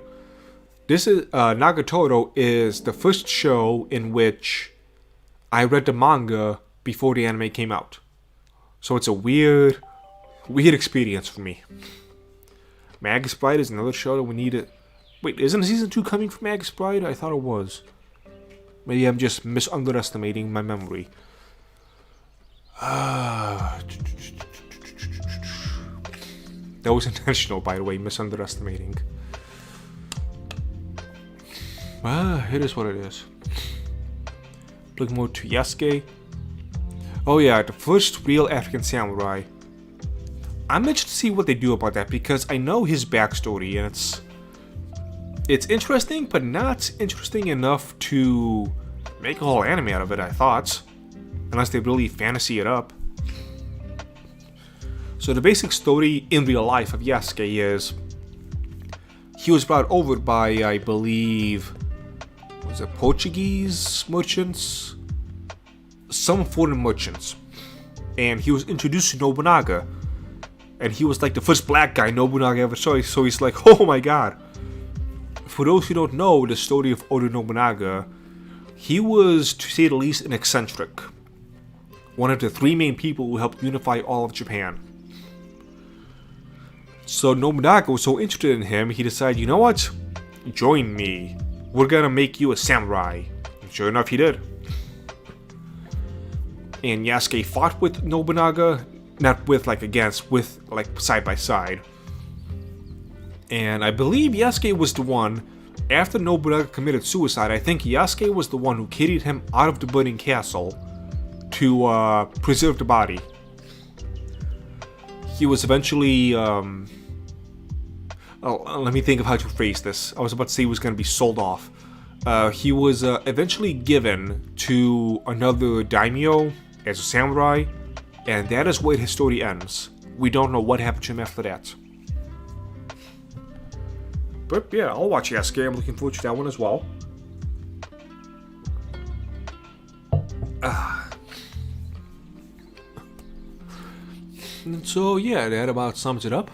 This is Nagatoro is the first show in which I read the manga before the anime came out. So it's a weird experience for me. Magspite is another show that we need to... Wait, isn't season 2 coming from Magspite? I thought it was. Maybe I'm just misunderestimating my memory. That was intentional, by the way, misunderestimating. It is what it is. Look more to Yasuke. Oh yeah, the first real African samurai. I'm interested to see what they do about that, because I know his backstory, and it's interesting, but not interesting enough to make a whole anime out of it, I thought. Unless they really fantasy it up. So the basic story in real life of Yasuke is he was brought over by, I believe, was it Portuguese merchants? Some foreign merchants. And he was introduced to Nobunaga. And he was like the first black guy Nobunaga ever saw. So he's like, oh my god. For those who don't know the story of Oda Nobunaga, he was, to say the least, an eccentric. One of the 3 main people who helped unify all of Japan. So Nobunaga was so interested in him, he decided, you know what? Join me. We're gonna make you a samurai. And sure enough, he did. And Yasuke fought with Nobunaga, not with like against, with like side by side. And I believe Yasuke was the one, after Nobunaga committed suicide, I think Yasuke was the one who carried him out of the burning castle to preserve the body. He was eventually, let me think of how to phrase this. I was about to say he was going to be sold off. He was eventually given to another daimyo as a samurai, and that is where his story ends. We don't know what happened to him after that. But yeah, I'll watch Yasuke. I'm looking forward to that one as well. And so yeah, that about sums it up.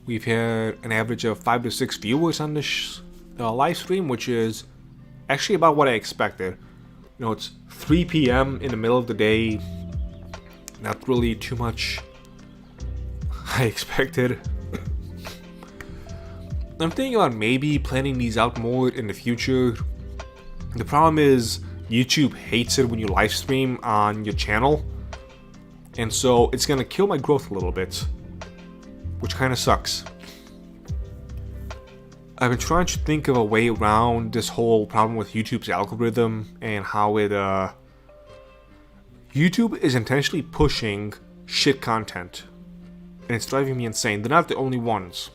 We've had an average of 5 to 6 viewers on this live stream, which is actually about what I expected. You know, it's 3 p.m. in the middle of the day. Not really too much I expected. I'm thinking about maybe planning these out more in the future. The problem is YouTube hates it when you live stream on your channel. And so it's gonna kill my growth a little bit, which kind of sucks. I've been trying to think of a way around this whole problem with YouTube's algorithm and how it, YouTube is intentionally pushing shit content. And it's driving me insane. They're not the only ones.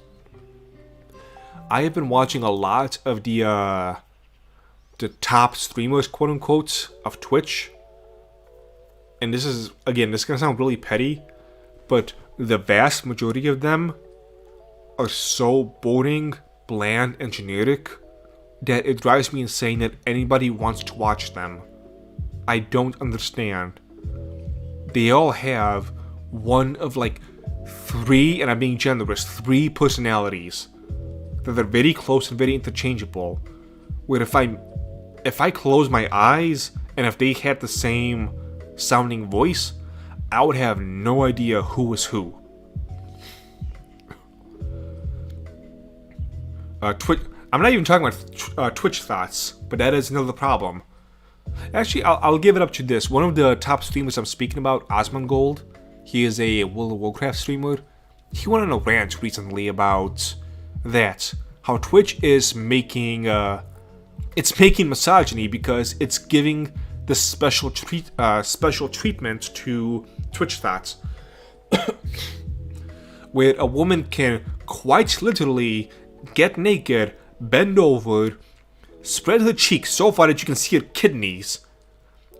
I have been watching a lot of the top streamers, quote unquote, of Twitch. And this is, again, this is gonna sound really petty, but the vast majority of them are so boring, bland, and generic that it drives me insane that anybody wants to watch them. I don't understand. They all have one of like 3, and I'm being generous, 3 personalities that are very close and very interchangeable. Where if I close my eyes and if they had the same sounding voice, I would have no idea who was who. I'm not even talking about Twitch thoughts, but that is another problem. Actually, I'll give it up to this. One of the top streamers I'm speaking about, Osmongold, he is a World of Warcraft streamer. He went on a rant recently about that. How Twitch is making, it's making misogyny because it's giving the special treatment to Twitch thoughts. Where a woman can quite literally get naked, bend over, spread her cheeks so far that you can see her kidneys,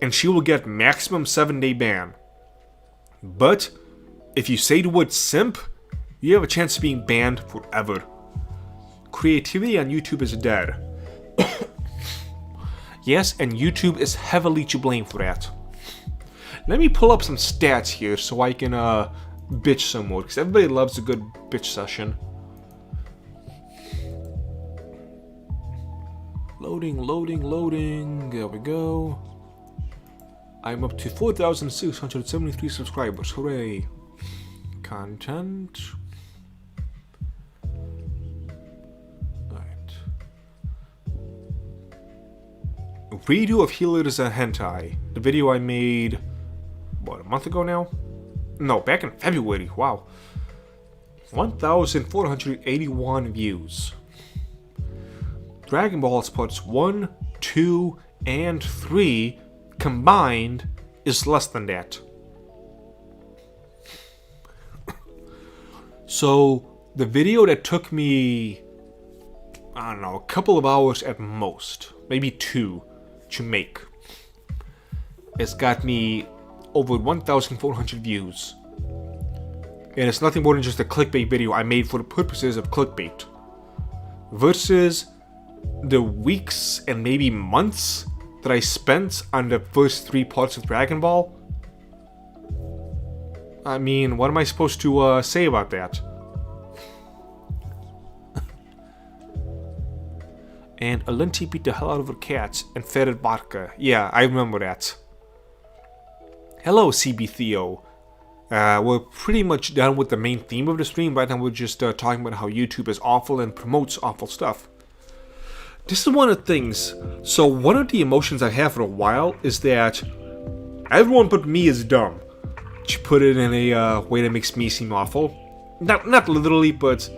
and she will get maximum 7-day ban. But if you say the word simp, you have a chance of being banned forever. Creativity on YouTube is dead. Yes, and YouTube is heavily to blame for that. Let me pull up some stats here so I can bitch some more, because everybody loves a good bitch session. Loading. There we go. I'm up to 4,673 subscribers. Hooray. Content. Right. Redo of Healer's Hentai. The video I made, what, a month ago now? No, back in February. Wow. 1,481 views. Dragon Ball's parts 1, 2, and 3 combined is less than that. So, the video that took me, I don't know, a couple of hours at most, maybe 2, to make, it's got me over 1,400 views. And it's nothing more than just a clickbait video I made for the purposes of clickbait. Versus the weeks and maybe months that I spent on the first 3 parts of Dragon Ball. I mean, what am I supposed to say about that? And Alinti beat the hell out of her cats and fed it vodka. Yeah, I remember that. Hello, CB Theo. We're pretty much done with the main theme of the stream. Right now we're just talking about how YouTube is awful and promotes awful stuff. This is one of the things. So one of the emotions I have for a while is that everyone but me is dumb. To put it in a way that makes me seem awful. Not literally, but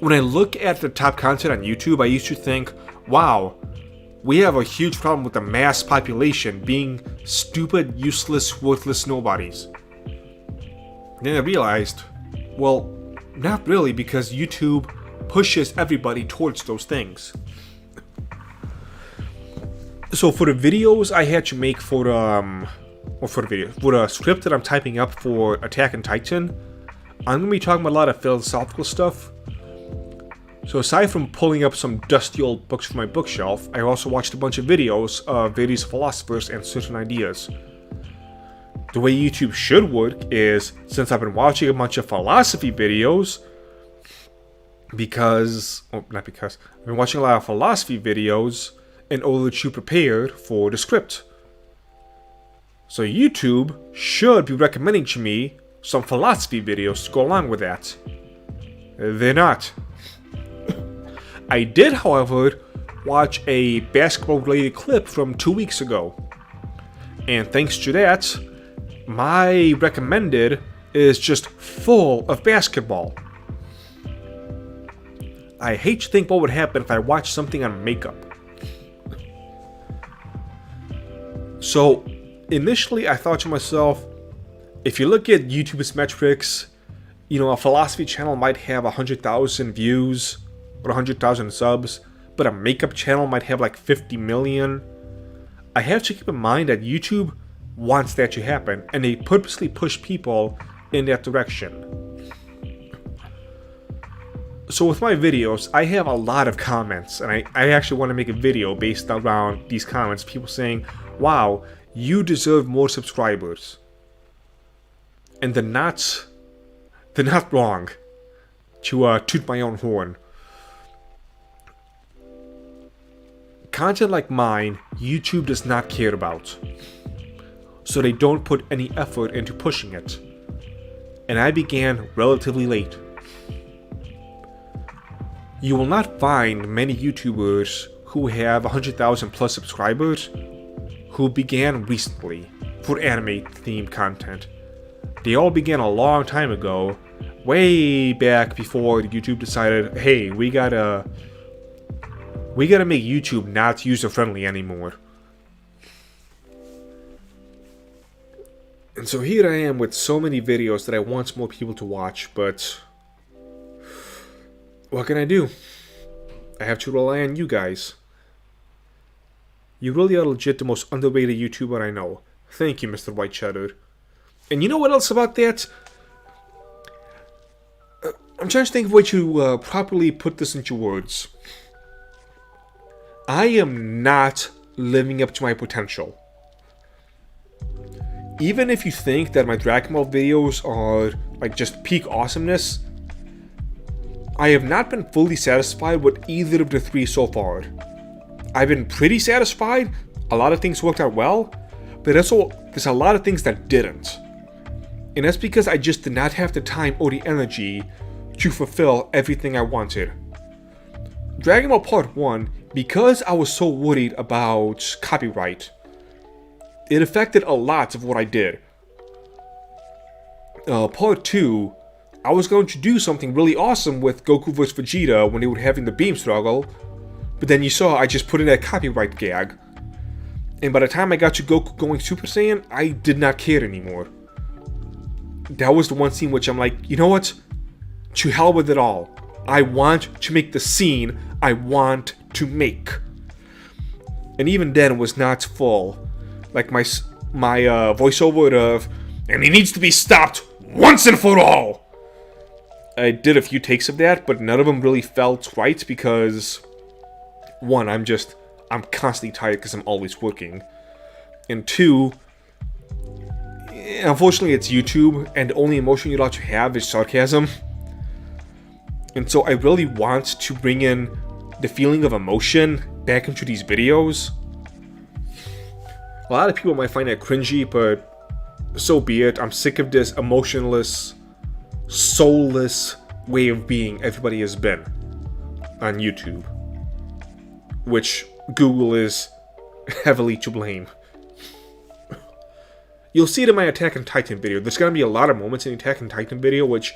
when I look at the top content on YouTube, I used to think, wow, we have a huge problem with the mass population being stupid, useless, worthless nobodies. Then I realized, well, not really, because YouTube pushes everybody towards those things. So for the videos I had to make for the script that I'm typing up for Attack on Titan, I'm going to be talking about a lot of philosophical stuff. So aside from pulling up some dusty old books from my bookshelf, I also watched a bunch of videos of various philosophers and certain ideas. The way YouTube should work is, since I've been watching a bunch of philosophy videos, I've been watching a lot of philosophy videos in order to prepare for the script. So YouTube should be recommending to me some philosophy videos to go along with that. They're not. I did, however, watch a basketball-related clip from 2 weeks ago. And thanks to that, my recommended is just full of basketball. I hate to think what would happen if I watched something on makeup. So, initially I thought to myself, if you look at YouTube's metrics, you know, a philosophy channel might have 100,000 views or 100,000 subs, but a makeup channel might have like 50 million. I have to keep in mind that YouTube wants that to happen, and they purposely push people in that direction. So with my videos, I have a lot of comments, and I actually want to make a video based around these comments. People saying, wow, you deserve more subscribers. And they're not wrong, to toot my own horn. Content like mine, YouTube does not care about. So they don't put any effort into pushing it. And I began relatively late. You will not find many YouTubers who have 100,000 plus subscribers who began recently for anime themed content. They all began a long time ago, way back before YouTube decided, hey, we gotta make YouTube not user friendly anymore. And so here I am with so many videos that I want more people to watch, but what can I do? I have to rely on you guys. You really are legit the most underrated YouTuber I know. Thank you, Mr. White Cheddar. And you know what else about that? I'm trying to think of a way to properly put this into words. I am not living up to my potential. Even if you think that my Dragon Ball videos are like just peak awesomeness, I have not been fully satisfied with either of the 3 so far. I've been pretty satisfied, a lot of things worked out well, But also, there's a lot of things that didn't. And that's because I just did not have the time or the energy to fulfill everything I wanted. Dragon Ball Part 1, because I was so worried about copyright, it affected a lot of what I did. Part 2, I was going to do something really awesome with Goku vs Vegeta when they were having the beam struggle, but then you saw I just put in that copyright gag. And by the time I got to Goku going Super Saiyan, I did not care anymore. That was the one scene which I'm like, you know what? To hell with it all. I want to make the scene I want to make. And even then it was not full. Like my voiceover of, and he needs to be stopped once and for all. I did a few takes of that, but none of them really felt right because, one, I'm constantly tired because I'm always working. And two, unfortunately it's YouTube, and the only emotion you're allowed to have is sarcasm. And so I really want to bring in the feeling of emotion back into these videos. A lot of people might find that cringy, but so be it. I'm sick of this emotionless, soulless way of being everybody has been on YouTube, which Google is heavily to blame. You'll see it in my Attack on Titan video. There's going to be a lot of moments in the Attack on Titan video which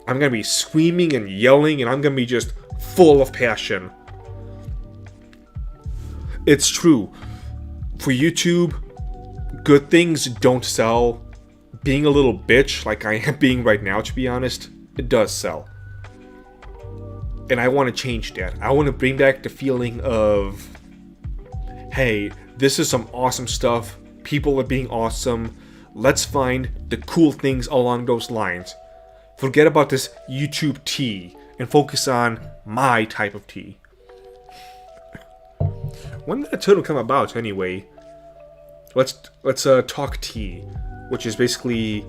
I'm going to be screaming and yelling, and I'm going to be just full of passion. It's true. For YouTube, good things don't sell. Being a little bitch, like I am being right now, to be honest, it does sell. And I want to change that. I want to bring back the feeling of, hey, this is some awesome stuff. People are being awesome. Let's find the cool things along those lines. Forget about this YouTube tea and focus on my type of tea. When did the title come about, anyway? Let's talk tea, which is basically,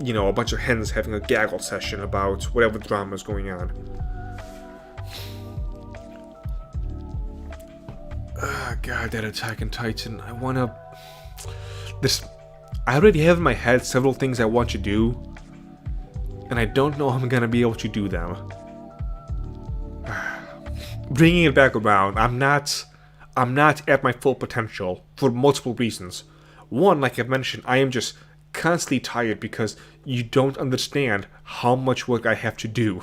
you know, a bunch of hens having a gaggle session about whatever drama is going on. God, that Attack on Titan. I already have in my head several things I want to do, and I don't know how I'm gonna be able to do them. Bringing it back around, I'm not at my full potential for multiple reasons. One, like I've mentioned, I am just constantly tired because you don't understand how much work I have to do.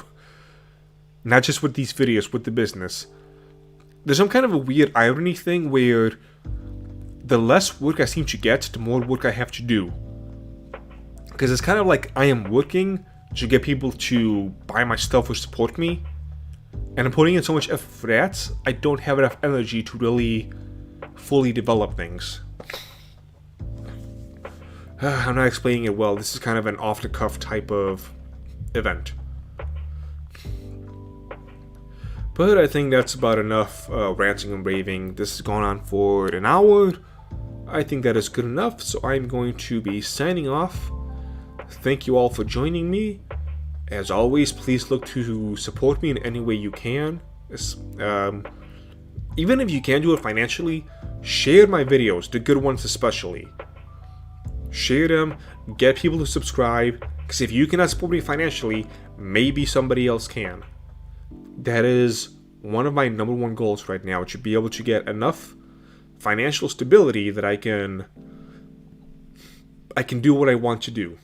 Not just with these videos, with the business. There's some kind of a weird irony thing where the less work I seem to get, the more work I have to do. Because it's kind of like I am working to get people to buy my stuff or support me. And I'm putting in so much effort for that, I don't have enough energy to really fully develop things. I'm not explaining it well. This is kind of an off-the-cuff type of event. But I think that's about enough ranting and raving. This has gone on for an hour. I think that is good enough, so I'm going to be signing off. Thank you all for joining me. As always, please look to support me in any way you can. Even if you can't do it financially, share my videos, the good ones especially. Share them, get people to subscribe, because if you cannot support me financially, maybe somebody else can. That is one of my #1 goals right now, to be able to get enough financial stability that I can do what I want to do.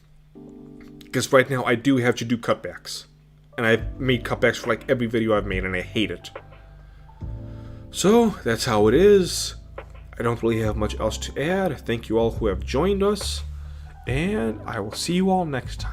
Because right now I do have to do cutbacks. And I've made cutbacks for like every video I've made, and I hate it. So, that's how it is. I don't really have much else to add. Thank you all who have joined us. And I will see you all next time.